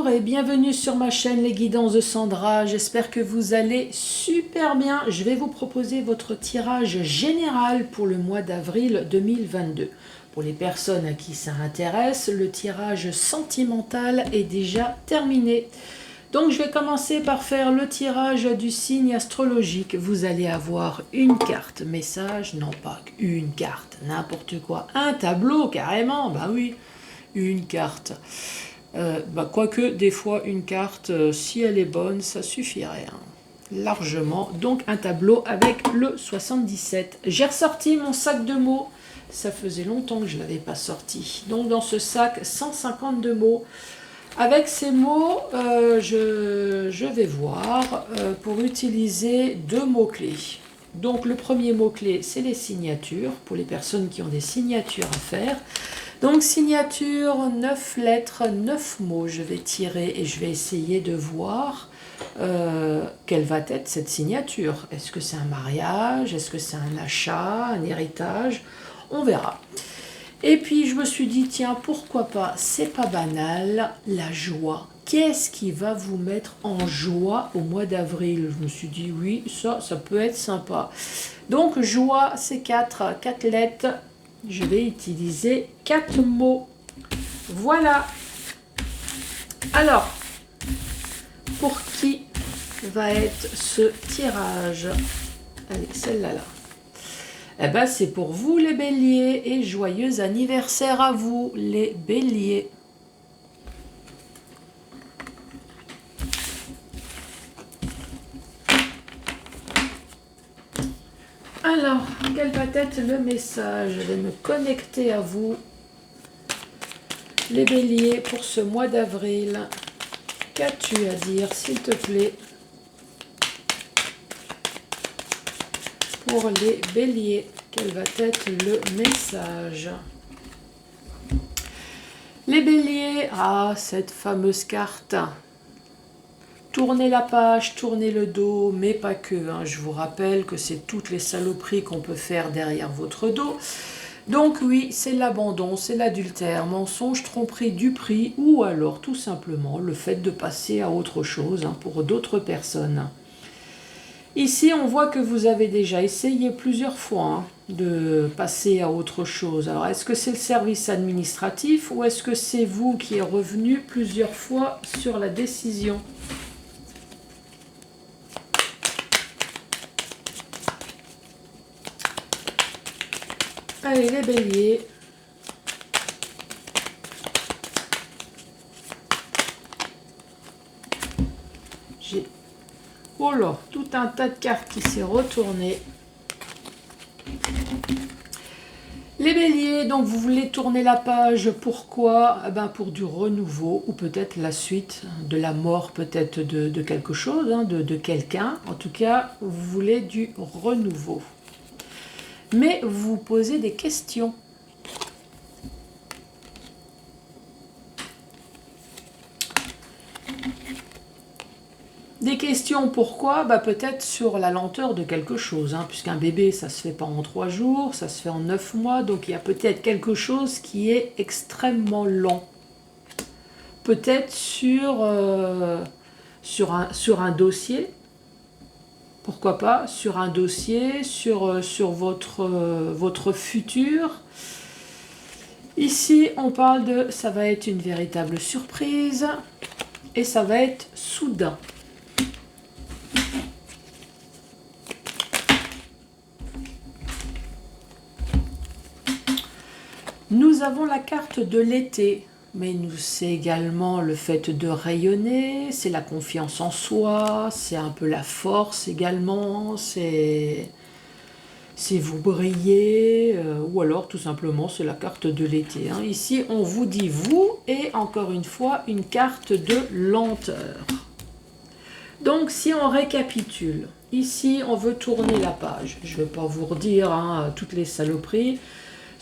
Bonjour et bienvenue sur ma chaîne Les Guidances de Sandra, j'espère que vous allez super bien. Je vais vous proposer votre tirage général pour le mois d'avril 2022. Pour les personnes à qui ça intéresse, le tirage sentimental est déjà terminé. Donc je vais commencer par faire le tirage du signe astrologique. Vous allez avoir une carte message, non pas une carte, n'importe quoi, un tableau carrément, bah oui, une carte. Quoique des fois une carte, si elle est bonne, ça suffirait hein, largement. Donc un tableau avec le 77. J'ai ressorti mon sac de mots. Ça faisait longtemps que je ne l'avais pas sorti. Donc dans ce sac, 152 mots. Avec ces mots, je vais voir pour utiliser deux mots-clés. Donc le premier mot-clé, c'est les signatures, pour les personnes qui ont des signatures à faire. Donc signature, 9 lettres, 9 mots, je vais tirer et je vais essayer de voir quelle va être cette signature. Est-ce que c'est un mariage? Est-ce que c'est un achat? Un héritage? On verra. Et puis je me suis dit, tiens, pourquoi pas, c'est pas banal, la joie. Qu'est-ce qui va vous mettre en joie au mois d'avril? Je me suis dit, oui, ça peut être sympa. Donc joie, c'est 4 lettres. Je vais utiliser 4 mots. Voilà. Alors, pour qui va être ce tirage? Allez, celle-là. Là. Eh bien, c'est pour vous les béliers et joyeux anniversaire à vous les béliers. Alors, quel va être le message? Je vais me connecter à vous, les béliers, pour ce mois d'avril. Qu'as-tu à dire, s'il te plaît, pour les béliers? Quel va être le message? Les béliers, cette fameuse carte. Tournez la page, tournez le dos, mais pas que. Hein. Je vous rappelle que c'est toutes les saloperies qu'on peut faire derrière votre dos. Donc oui, c'est l'abandon, c'est l'adultère, mensonge, tromperie, duperie, ou alors tout simplement le fait de passer à autre chose hein, pour d'autres personnes. Ici, on voit que vous avez déjà essayé plusieurs fois hein, de passer à autre chose. Alors, est-ce que c'est le service administratif ou est-ce que c'est vous qui êtes revenu plusieurs fois sur la décision ? Allez, les béliers. J'ai... Oh là, tout un tas de cartes qui s'est retourné. Les béliers, donc vous voulez tourner la page, pourquoi? Pour du renouveau, ou peut-être la suite de la mort peut-être de quelque chose, hein, de quelqu'un. En tout cas, vous voulez du renouveau. Mais vous vous posez des questions. Des questions, pourquoi? Peut-être sur la lenteur de quelque chose, hein, puisqu'un bébé, ça se fait pas en 3 jours, ça se fait en 9 mois, donc il y a peut-être quelque chose qui est extrêmement lent. Peut-être sur un dossier, pourquoi pas, sur un dossier, sur votre futur. Ici, on parle de, ça va être une véritable surprise, et ça va être soudain. Nous avons la carte de l'été, mais c'est également le fait de rayonner, c'est la confiance en soi, c'est un peu la force également, c'est vous briller, ou alors tout simplement c'est la carte de l'été. Hein. Ici on vous dit vous, et encore une fois une carte de lenteur. Donc si on récapitule, ici on veut tourner la page, je ne vais pas vous redire hein, toutes les saloperies.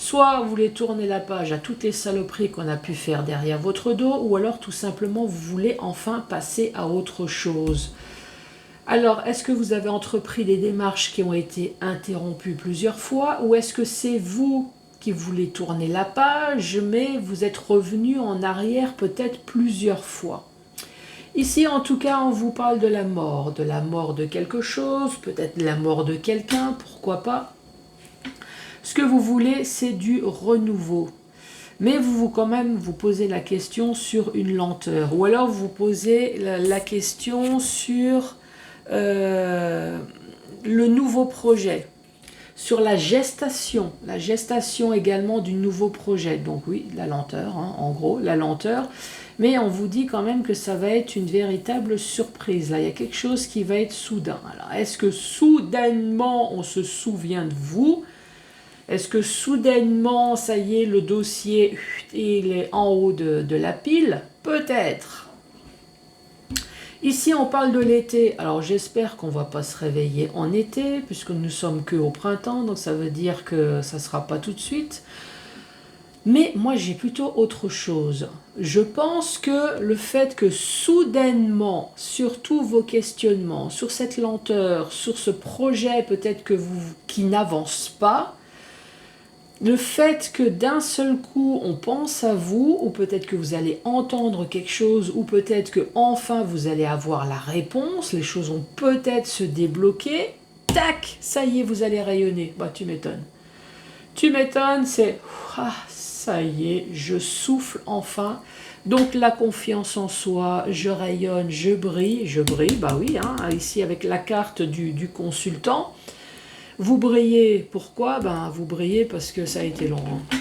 Soit vous voulez tourner la page à toutes les saloperies qu'on a pu faire derrière votre dos, ou alors tout simplement vous voulez enfin passer à autre chose. Alors, est-ce que vous avez entrepris des démarches qui ont été interrompues plusieurs fois, ou est-ce que c'est vous qui voulez tourner la page, mais vous êtes revenu en arrière peut-être plusieurs fois? Ici, en tout cas, on vous parle de la mort de quelque chose, peut-être la mort de quelqu'un, pourquoi pas. Ce que vous voulez, c'est du renouveau. Mais quand même, vous posez la question sur une lenteur. Ou alors, vous posez la question sur le nouveau projet. Sur la gestation également du nouveau projet. Donc oui, la lenteur, hein, en gros, la lenteur. Mais on vous dit quand même que ça va être une véritable surprise. Là, il y a quelque chose qui va être soudain. Alors, est-ce que soudainement, on se souvient de vous? Est-ce que soudainement, ça y est, le dossier, il est en haut de la pile? Peut-être. Ici, on parle de l'été. Alors, j'espère qu'on ne va pas se réveiller en été, puisque nous sommes que au printemps, donc ça veut dire que ça ne sera pas tout de suite. Mais moi, j'ai plutôt autre chose. Je pense que le fait que soudainement, sur tous vos questionnements, sur cette lenteur, sur ce projet peut-être qui n'avance pas, le fait que d'un seul coup on pense à vous, ou peut-être que vous allez entendre quelque chose, ou peut-être que enfin vous allez avoir la réponse, les choses vont peut-être se débloquer, tac, ça y est, vous allez rayonner. Bah tu m'étonnes. Tu m'étonnes, c'est ah, ça y est, je souffle enfin. Donc la confiance en soi, je rayonne, je brille, bah oui, hein, ici avec la carte du consultant. Vous brillez, pourquoi? Ben, vous brillez parce que ça a été long. Hein.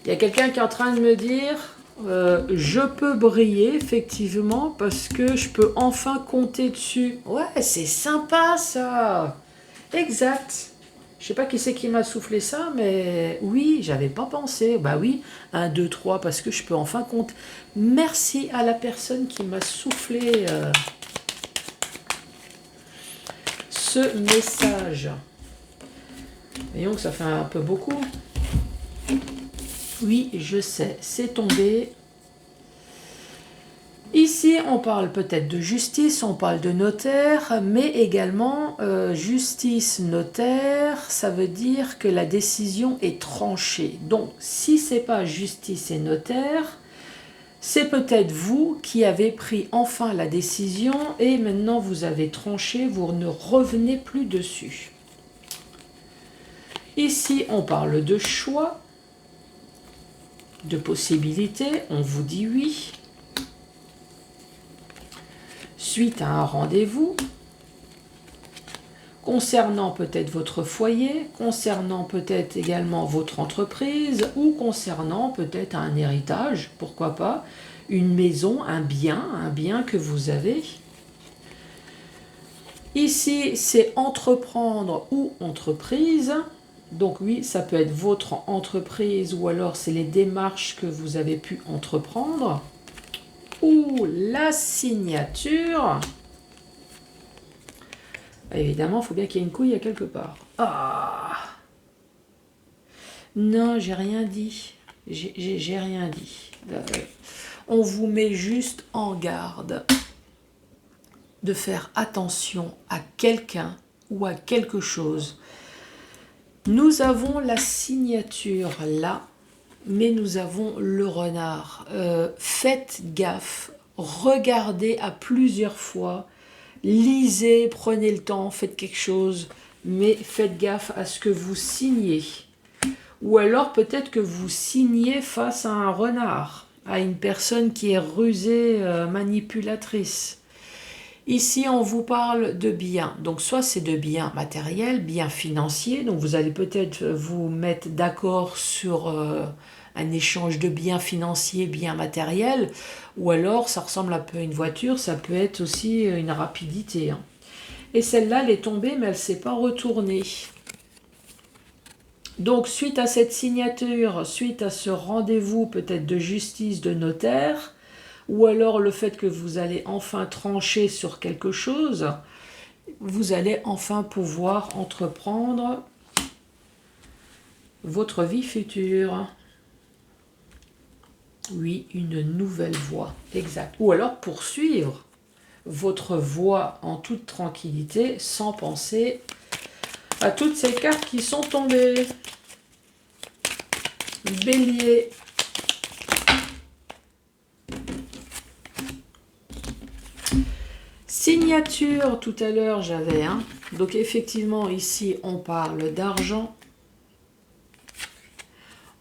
Il y a quelqu'un qui est en train de me dire, je peux briller, effectivement, parce que je peux enfin compter dessus. Ouais, c'est sympa, ça. Exact. Je sais pas qui c'est qui m'a soufflé ça, mais oui, j'avais pas pensé. Bah oui, 1, 2, 3, parce que je peux enfin compter. Merci à la personne qui m'a soufflé ce message. Voyons que ça fait un peu beaucoup. Oui, je sais, c'est tombé. Ici, on parle peut-être de justice, on parle de notaire, mais également justice, notaire, ça veut dire que la décision est tranchée. Donc, si ce n'est pas justice et notaire, c'est peut-être vous qui avez pris enfin la décision et maintenant vous avez tranché, vous ne revenez plus dessus. Ici, on parle de choix, de possibilités, on vous dit oui. Suite à un rendez-vous, concernant peut-être votre foyer, concernant peut-être également votre entreprise ou concernant peut-être un héritage, pourquoi pas, une maison, un bien que vous avez. Ici, c'est entreprendre ou entreprise. Donc oui, ça peut être votre entreprise ou alors c'est les démarches que vous avez pu entreprendre. Ou la signature. Évidemment, il faut bien qu'il y ait une couille à quelque part. Ah! Non, j'ai rien dit. J'ai rien dit. On vous met juste en garde de faire attention à quelqu'un ou à quelque chose. Nous avons la signature là, mais nous avons le renard. Faites gaffe, regardez à plusieurs fois, lisez, prenez le temps, faites quelque chose, mais faites gaffe à ce que vous signez. Ou alors peut-être que vous signez face à un renard, à une personne qui est rusée, manipulatrice. Ici, on vous parle de biens. Donc, soit c'est de biens matériels, biens financiers. Donc, vous allez peut-être vous mettre d'accord sur un échange de biens financiers, biens matériels. Ou alors, ça ressemble un peu à une voiture. Ça peut être aussi une rapidité. Hein. Et celle-là, elle est tombée, mais elle ne s'est pas retournée. Donc, suite à cette signature, suite à ce rendez-vous peut-être de justice, de notaire, ou alors le fait que vous allez enfin trancher sur quelque chose, vous allez enfin pouvoir entreprendre votre vie future. Oui, une nouvelle voie, exact. Ou alors poursuivre votre voie en toute tranquillité, sans penser à toutes ces cartes qui sont tombées. Bélier. Signature, tout à l'heure j'avais, hein. Donc effectivement ici on parle d'argent.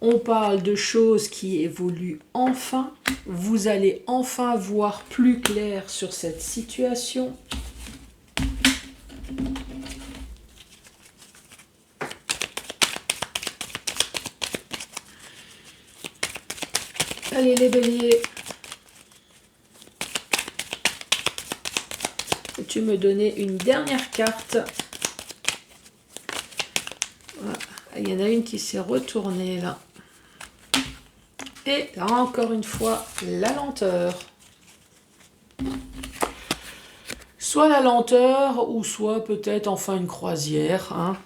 On parle de choses qui évoluent enfin. Vous allez enfin voir plus clair sur cette situation. Allez les béliers. Tu me donnais une dernière carte. Voilà. Il y en a une qui s'est retournée là. Et là, encore une fois, la lenteur. Soit la lenteur, ou soit peut-être enfin une croisière, hein,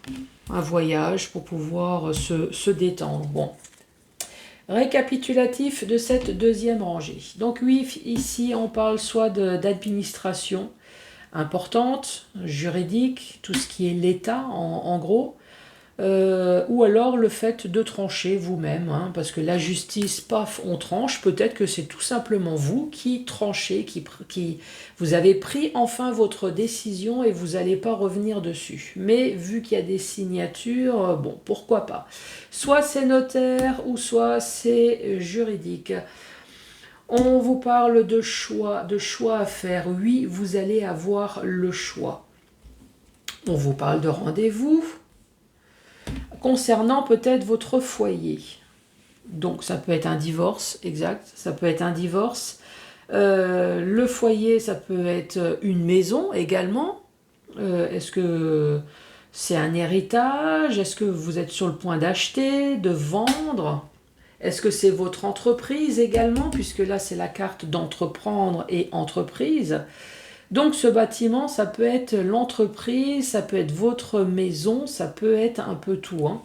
un voyage pour pouvoir se détendre. Bon. Récapitulatif de cette deuxième rangée. Donc oui, ici on parle soit d'administration importante, juridique, tout ce qui est l'État en gros, ou alors le fait de trancher vous-même, hein, parce que la justice, paf, on tranche, peut-être que c'est tout simplement vous qui tranchez, qui vous avez pris enfin votre décision et vous n'allez pas revenir dessus. Mais vu qu'il y a des signatures, bon, pourquoi pas. Soit c'est notaire ou soit c'est juridique. On vous parle de choix à faire. Oui, vous allez avoir le choix. On vous parle de rendez-vous concernant peut-être votre foyer. Donc ça peut être un divorce, exact, ça peut être un divorce. Le foyer, ça peut être une maison également. Est-ce que c'est un héritage? Est-ce que vous êtes sur le point d'acheter, de vendre? Est-ce que c'est votre entreprise également? Puisque là, c'est la carte d'entreprendre et entreprise. Donc ce bâtiment, ça peut être l'entreprise, ça peut être votre maison, ça peut être un peu tout, hein.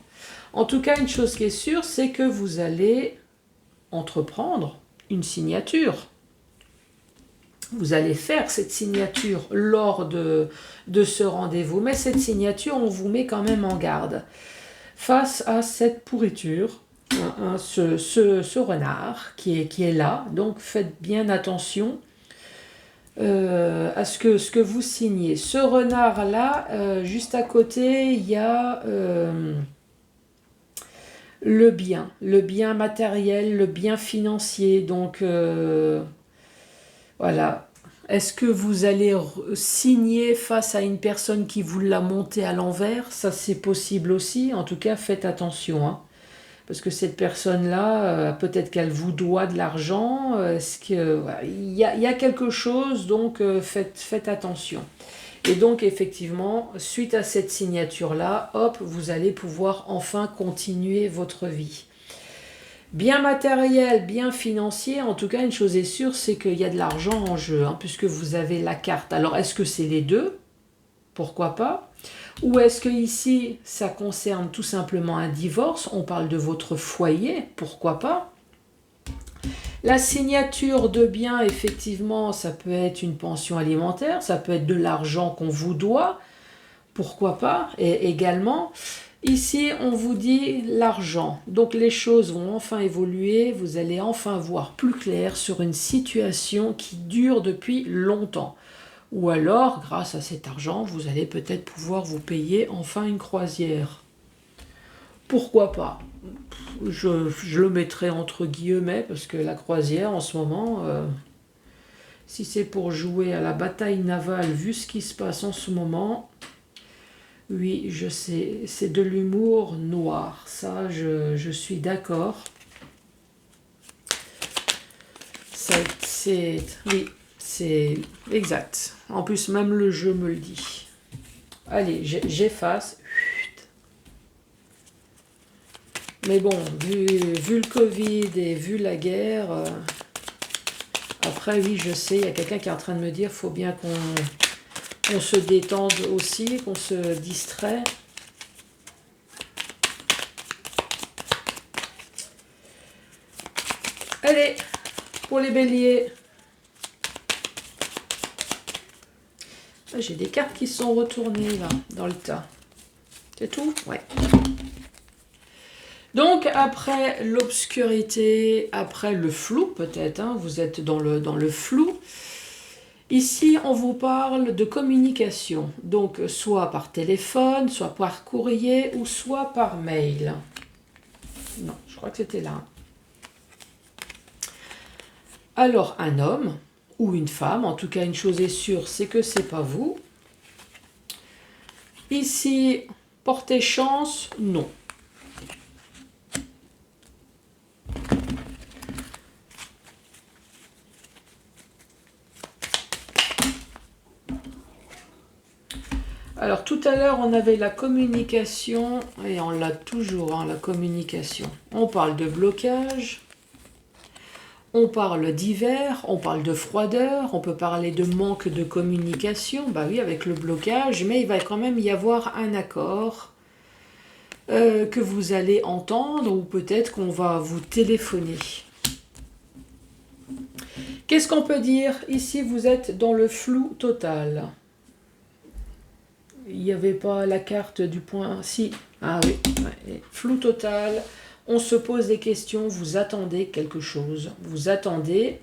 En tout cas, une chose qui est sûre, c'est que vous allez entreprendre une signature. Vous allez faire cette signature lors de ce rendez-vous. Mais cette signature, on vous met quand même en garde. Face à cette pourriture, hein, ce renard qui est là, donc faites bien attention à ce que vous signez. Ce renard-là, juste à côté, il y a le bien matériel, le bien financier. Donc, voilà. Est-ce que vous allez signer face à une personne qui vous l'a monté à l'envers? Ça, c'est possible aussi. En tout cas, faites attention, hein. Parce que cette personne-là, peut-être qu'elle vous doit de l'argent. Est-ce que, voilà, il y a quelque chose, donc faites attention. Et donc, effectivement, suite à cette signature-là, hop, vous allez pouvoir enfin continuer votre vie. Bien matériel, bien financier, en tout cas, une chose est sûre, c'est qu'il y a de l'argent en jeu, hein, puisque vous avez la carte. Alors, est-ce que c'est les deux? Pourquoi pas? Ou est-ce que ici, ça concerne tout simplement un divorce? On parle de votre foyer, pourquoi pas? La signature de biens, effectivement, ça peut être une pension alimentaire, ça peut être de l'argent qu'on vous doit, pourquoi pas? Et également, ici, on vous dit l'argent. Donc les choses vont enfin évoluer, vous allez enfin voir plus clair sur une situation qui dure depuis longtemps. Ou alors, grâce à cet argent, vous allez peut-être pouvoir vous payer enfin une croisière. Pourquoi pas? Je le mettrai entre guillemets, parce que la croisière, en ce moment, si c'est pour jouer à la bataille navale, vu ce qui se passe en ce moment, oui, je sais, c'est de l'humour noir. Ça, je suis d'accord. Oui, c'est exact. En plus, même le jeu me le dit. Allez, j'efface. Mais bon, vu le Covid et vu la guerre, après, oui, je sais, il y a quelqu'un qui est en train de me dire, faut bien qu'on se détende aussi, qu'on se distrait. Allez, pour les béliers. J'ai des cartes qui sont retournées là, dans le tas. C'est tout? Ouais. Donc après l'obscurité, après le flou peut-être, hein, vous êtes dans le flou. Ici, on vous parle de communication, donc soit par téléphone, soit par courrier ou soit par mail. Non, je crois que c'était là. Alors, un homme ou une femme, en tout cas une chose est sûre, c'est que c'est pas vous. Ici, portez chance, non. Alors tout à l'heure, on avait la communication, et on l'a toujours, hein, la communication. On parle de blocage, on parle d'hiver, on parle de froideur, on peut parler de manque de communication, bah oui, avec le blocage, mais il va quand même y avoir un accord que vous allez entendre, ou peut-être qu'on va vous téléphoner. Qu'est-ce qu'on peut dire? Ici, vous êtes dans le flou total. Il n'y avait pas la carte du point... Si, ah oui, ouais. Flou total. On se pose des questions, vous attendez quelque chose. Vous attendez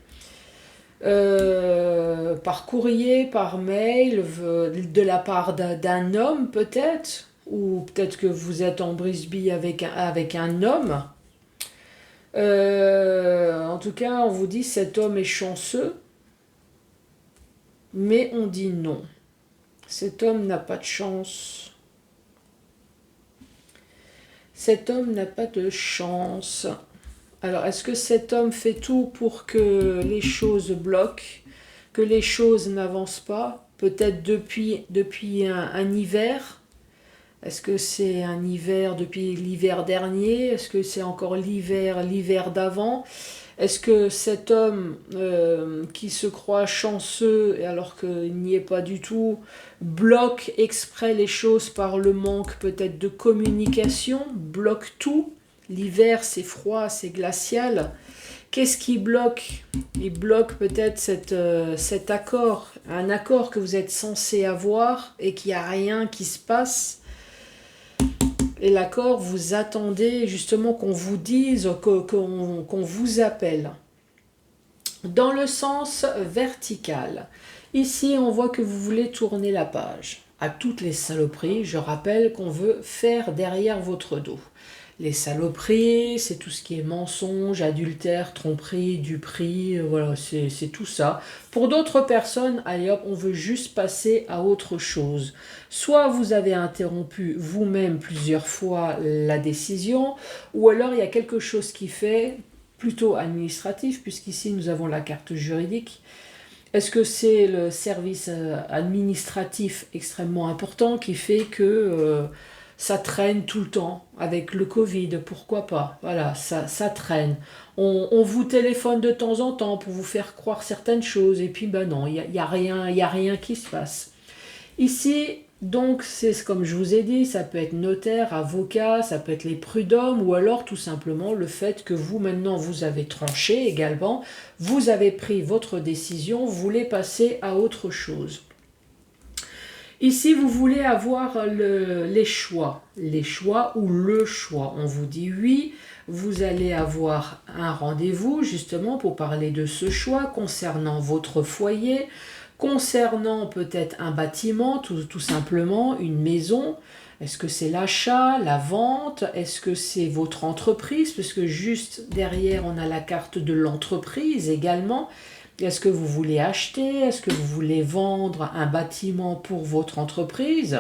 par courrier, par mail, de la part d'un homme peut-être, ou peut-être que vous êtes en brisbee avec un homme. En tout cas, on vous dit cet homme est chanceux, mais on dit non. Cet homme n'a pas de chance. Cet homme n'a pas de chance. Alors, est-ce que cet homme fait tout pour que les choses bloquent, que les choses n'avancent pas? Peut-être depuis un hiver? Est-ce que c'est un hiver depuis l'hiver dernier? Est-ce que c'est encore l'hiver d'avant? Est-ce que cet homme qui se croit chanceux alors qu'il n'y est pas du tout, bloque exprès les choses par le manque peut-être de communication, bloque tout? L'hiver c'est froid, c'est glacial. Qu'est-ce qui bloque? Il bloque peut-être cet accord, un accord que vous êtes censé avoir et qu'il n'y a rien qui se passe. Et l'accord, vous attendez justement qu'on vous dise, qu'on vous appelle. Dans le sens vertical, ici on voit que vous voulez tourner la page. À toutes les saloperies, je rappelle qu'on veut faire derrière votre dos. Les saloperies, c'est tout ce qui est mensonge, adultère, tromperie, duperie, voilà, c'est tout ça. Pour d'autres personnes, allez hop, on veut juste passer à autre chose. Soit vous avez interrompu vous-même plusieurs fois la décision, ou alors il y a quelque chose qui fait, plutôt administratif, puisqu'ici nous avons la carte juridique. Est-ce que c'est le service administratif extrêmement important qui fait que ça traîne tout le temps avec le Covid? Pourquoi pas? Voilà, ça traîne. On vous téléphone de temps en temps pour vous faire croire certaines choses, et puis ben non, il n'y a rien qui se passe. Ici, donc, c'est comme je vous ai dit, ça peut être notaire, avocat, ça peut être les prud'hommes, ou alors tout simplement le fait que vous, maintenant, vous avez tranché également, vous avez pris votre décision, vous voulez passer à autre chose. Ici, vous voulez avoir les choix ou le choix. On vous dit oui, vous allez avoir un rendez-vous justement pour parler de ce choix concernant votre foyer, concernant peut-être un bâtiment, tout simplement, une maison. Est-ce que c'est l'achat, la vente? Est-ce que c'est votre entreprise? Parce que juste derrière, on a la carte de l'entreprise également. Est-ce que vous voulez acheter? Est-ce que vous voulez vendre un bâtiment pour votre entreprise?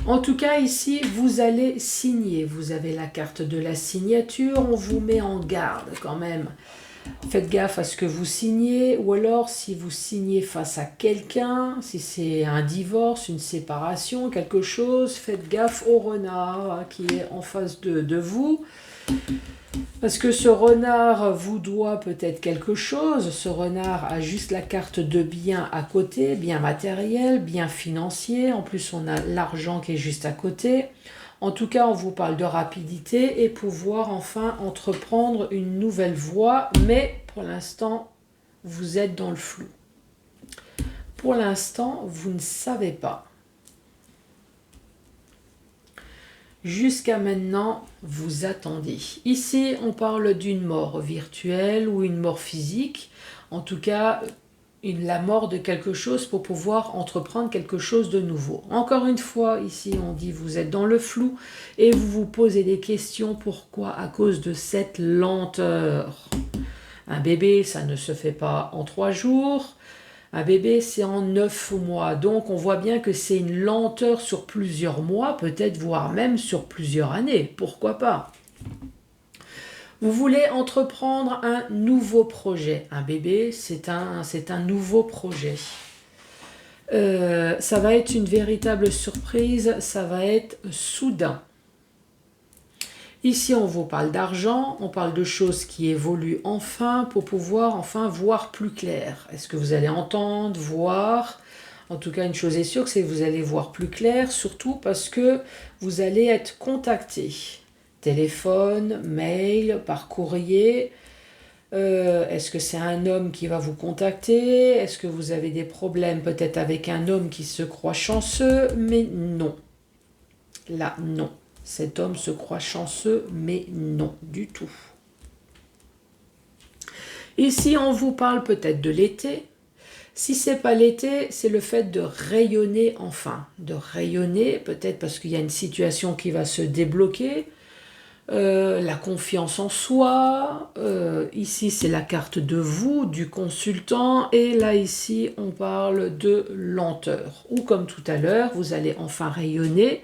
En tout cas, ici, vous allez signer. Vous avez la carte de la signature. On vous met en garde quand même. Faites gaffe à ce que vous signez, ou alors si vous signez face à quelqu'un, si c'est un divorce, une séparation, quelque chose, faites gaffe au renard qui est en face de vous. Parce que ce renard vous doit peut-être quelque chose. Ce renard a juste la carte de bien à côté, bien matériel, bien financier. En plus, on a l'argent qui est juste à côté. En tout cas, on vous parle de rapidité et pouvoir enfin entreprendre une nouvelle voie. Mais pour l'instant, vous êtes dans le flou. Pour l'instant, vous ne savez pas. jusqu'à maintenant, vous attendez. Ici, on parle d'une mort virtuelle ou une mort physique. En tout cas, la mort de quelque chose pour pouvoir entreprendre quelque chose de nouveau. Encore une fois, ici, on dit vous êtes dans le flou et vous vous posez des questions. Pourquoi? À cause de cette lenteur. Un bébé, ça ne se fait pas en 3 jours. Un bébé, c'est en 9 mois. Donc, on voit bien que c'est une lenteur sur plusieurs mois, peut-être voire même sur plusieurs années. Pourquoi pas? Vous voulez entreprendre un nouveau projet. Un bébé, c'est un nouveau projet. Ça va être une véritable surprise, ça va être soudain. Ici, on vous parle d'argent, on parle de choses qui évoluent enfin pour pouvoir enfin voir plus clair. Est-ce que vous allez entendre, voir? En tout cas, une chose est sûre, c'est que vous allez voir plus clair, surtout parce que vous allez être contacté. Téléphone, mail, par courrier. Est-ce que c'est un homme qui va vous contacter? Est-ce que vous avez des problèmes peut-être avec un homme qui se croit chanceux? Mais non. Là, non. Cet homme se croit chanceux, mais non du tout. Ici, on vous parle peut-être de l'été. Si ce n'est pas l'été, c'est le fait de rayonner enfin. De rayonner, peut-être parce qu'il y a une situation qui va se débloquer. La confiance en soi. Ici, c'est la carte de vous, du consultant. Et là, ici, on parle de lenteur. Ou comme tout à l'heure, vous allez enfin rayonner,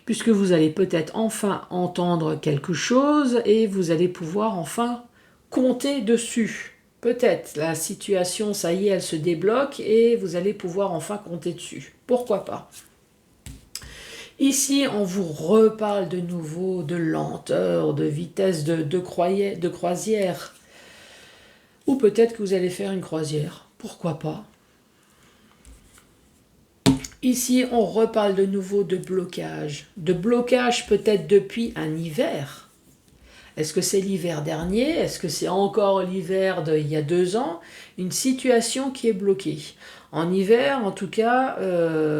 puisque vous allez peut-être enfin entendre quelque chose et vous allez pouvoir enfin compter dessus. Peut-être la situation, ça y est, elle se débloque et vous allez pouvoir enfin compter dessus. Pourquoi pas? Ici, on vous reparle de nouveau de lenteur, de vitesse de croisière. Ou peut-être que vous allez faire une croisière. Pourquoi pas? Ici, on reparle de nouveau de blocage. De blocage peut-être depuis un hiver. Est-ce que c'est l'hiver dernier? Est-ce que c'est encore l'hiver d'il y a 2 ans? Une situation qui est bloquée. En hiver, en tout cas,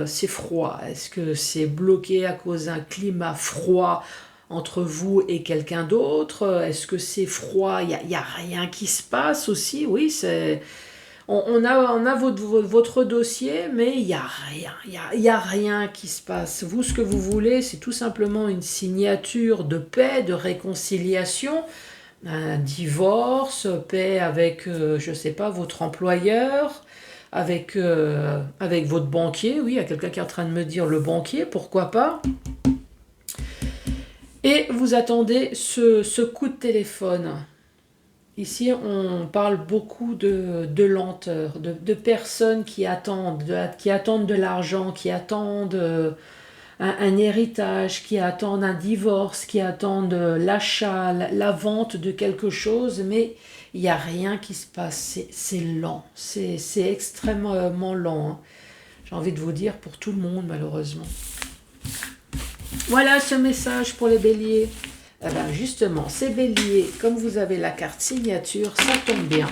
c'est froid. Est-ce que c'est bloqué à cause d'un climat froid entre vous et quelqu'un d'autre? Est-ce que c'est froid? Il y a rien qui se passe aussi? Oui, c'est... On a votre dossier, mais il n'y a rien. Il y a rien qui se passe. Vous, ce que vous voulez, c'est tout simplement une signature de paix, de réconciliation, un divorce, paix avec, je ne sais pas, votre employeur, avec votre banquier. Oui, il y a quelqu'un qui est en train de me dire le banquier, pourquoi pas. Et vous attendez ce coup de téléphone. Ici, on parle beaucoup de lenteur, de personnes qui attendent de l'argent, qui attendent un héritage, qui attendent un divorce, qui attendent l'achat, la vente de quelque chose, mais il n'y a rien qui se passe. C'est lent, c'est extrêmement lent. Hein. J'ai envie de vous dire pour tout le monde, malheureusement. Voilà ce message pour les béliers. Eh bien justement, ces béliers, comme vous avez la carte signature, ça tombe bien.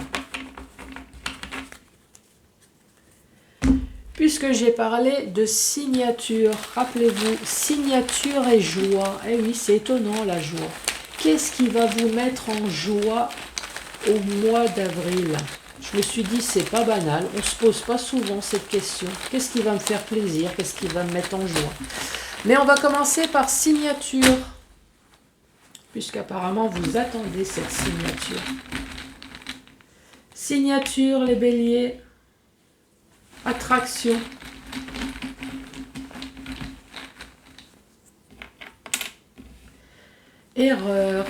Puisque j'ai parlé de signature, rappelez-vous, signature et joie. Eh oui, c'est étonnant la joie. Qu'est-ce qui va vous mettre en joie au mois d'avril? Je me suis dit, c'est pas banal, on se pose pas souvent cette question. Qu'est-ce qui va me faire plaisir? Qu'est-ce qui va me mettre en joie? Mais on va commencer par signature. Puisqu'apparemment vous attendez cette signature. Signature, les béliers. Attraction. Erreur.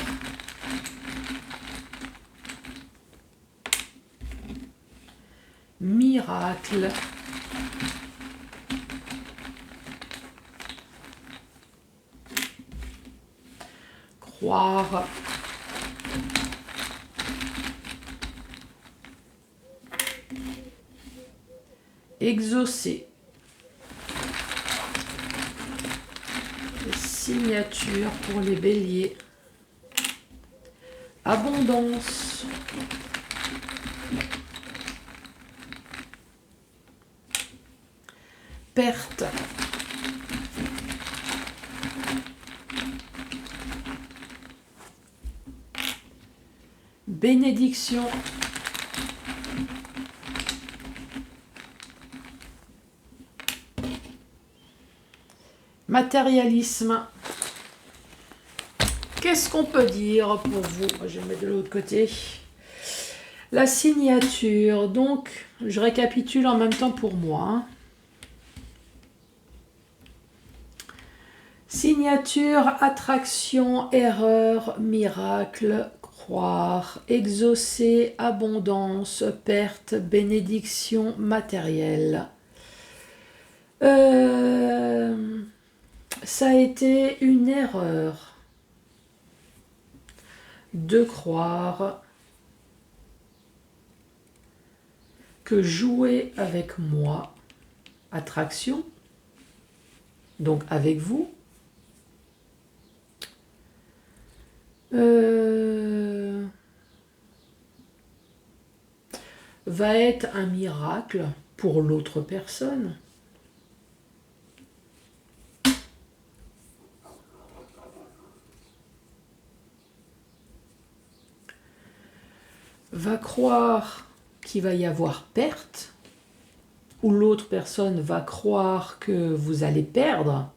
Miracle. Croire. Exaucer. Signature pour les béliers. Abondance. Perte. bénédiction. Matérialisme. Qu'est-ce qu'on peut dire pour vous? Je vais mettre de l'autre côté. La signature. Donc, je récapitule en même temps pour moi. Signature, attraction, erreur, miracle, croire, exaucer, abondance, perte, bénédiction matérielle. Ça a été une erreur de croire que jouer avec moi, attraction, donc avec vous, va être un miracle pour l'autre personne. Va croire qu'il va y avoir perte, ou l'autre personne va croire que vous allez perdre.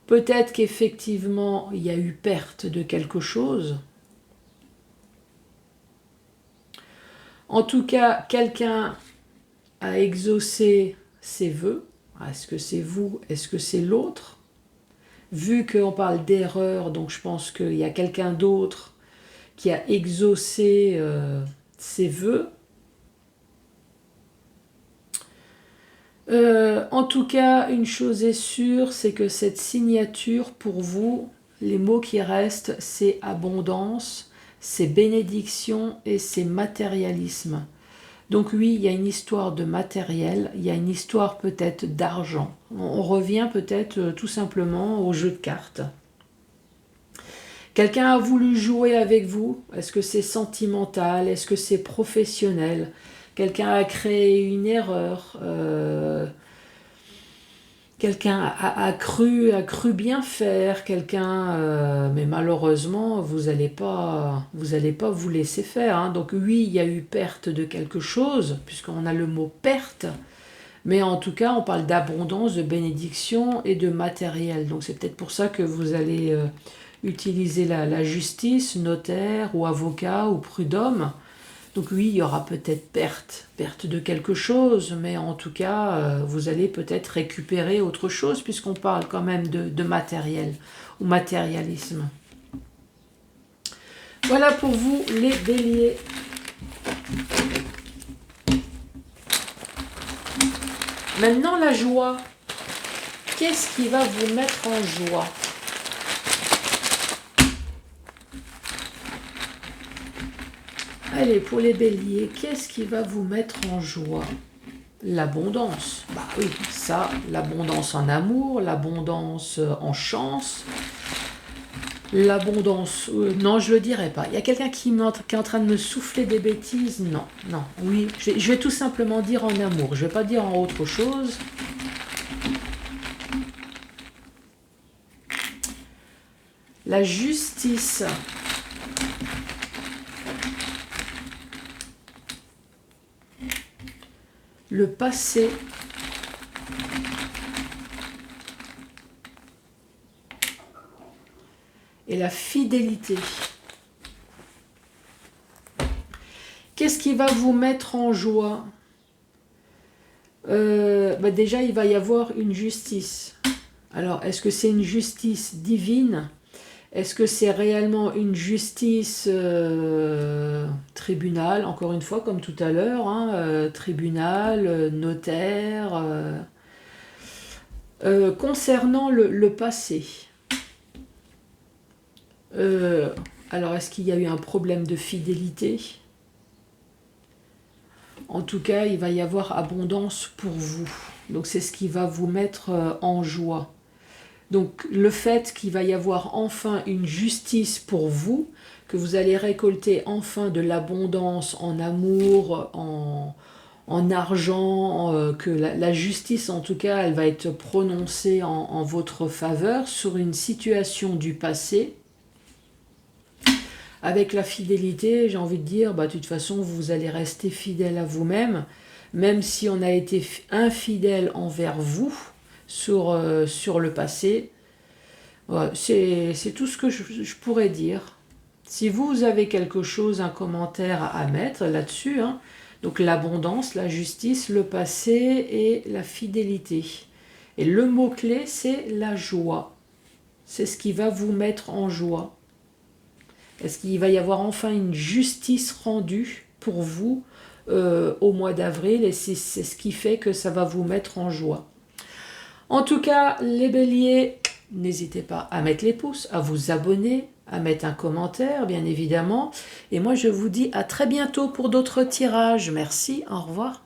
Peut-être qu'effectivement, il y a eu perte de quelque chose. En tout cas, quelqu'un a exaucé ses vœux. Est-ce que c'est vous? Est-ce que c'est l'autre? Vu qu'on parle d'erreur, donc je pense qu'il y a quelqu'un d'autre qui a exaucé ses vœux. En tout cas, une chose est sûre, c'est que cette signature, pour vous, les mots qui restent, c'est abondance, c'est bénédiction et c'est matérialisme. Donc oui, il y a une histoire de matériel, il y a une histoire peut-être d'argent. On revient peut-être tout simplement au jeu de cartes. Quelqu'un a voulu jouer avec vous. Est-ce que c'est sentimental? Est-ce que c'est professionnel? Quelqu'un a créé une erreur. Quelqu'un a cru bien faire. Mais malheureusement, vous n'allez pas vous laisser faire. Hein. Donc oui, il y a eu perte de quelque chose, puisqu'on a le mot perte. Mais en tout cas, on parle d'abondance, de bénédiction et de matériel. Donc c'est peut-être pour ça que vous allez utiliser la justice, notaire ou avocat ou prud'homme. Donc oui, il y aura peut-être perte de quelque chose, mais en tout cas, vous allez peut-être récupérer autre chose, puisqu'on parle quand même de matériel ou matérialisme. Voilà pour vous les béliers. Maintenant, la joie. Qu'est-ce qui va vous mettre en joie? Allez, pour les béliers, qu'est-ce qui va vous mettre en joie? L'abondance. Bah oui, ça, l'abondance en amour, l'abondance en chance, l'abondance... non, je ne le dirai pas. Il y a quelqu'un qui est en train de me souffler des bêtises. Non, non, oui. Je vais tout simplement dire en amour. Je ne vais pas dire en autre chose. La justice. Le passé. Et la fidélité. Qu'est-ce qui va vous mettre en joie? Déjà, il va y avoir une justice. Alors, est-ce que c'est une justice divine? Est-ce que c'est réellement une justice tribunal, encore une fois, comme tout à l'heure, hein, tribunal, notaire, concernant le passé. Alors, est-ce qu'il y a eu un problème de fidélité? En tout cas, il va y avoir abondance pour vous. Donc, c'est ce qui va vous mettre en joie. Donc le fait qu'il va y avoir enfin une justice pour vous, que vous allez récolter enfin de l'abondance en amour, en argent, que la justice en tout cas, elle va être prononcée en votre faveur sur une situation du passé. Avec la fidélité, j'ai envie de dire, bah, de toute façon, vous allez rester fidèle à vous-même, même si on a été infidèle envers vous sur le passé. Ouais, c'est tout ce que je pourrais dire. Si vous avez quelque chose, un commentaire à mettre là-dessus, hein, donc l'abondance, la justice, le passé et la fidélité. Et le mot-clé, c'est la joie. C'est ce qui va vous mettre en joie. Est-ce qu'il va y avoir enfin une justice rendue pour vous au mois d'avril? Et c'est ce qui fait que ça va vous mettre en joie. En tout cas, les béliers, n'hésitez pas à mettre les pouces, à vous abonner, à mettre un commentaire, bien évidemment. Et moi, je vous dis à très bientôt pour d'autres tirages. Merci, au revoir.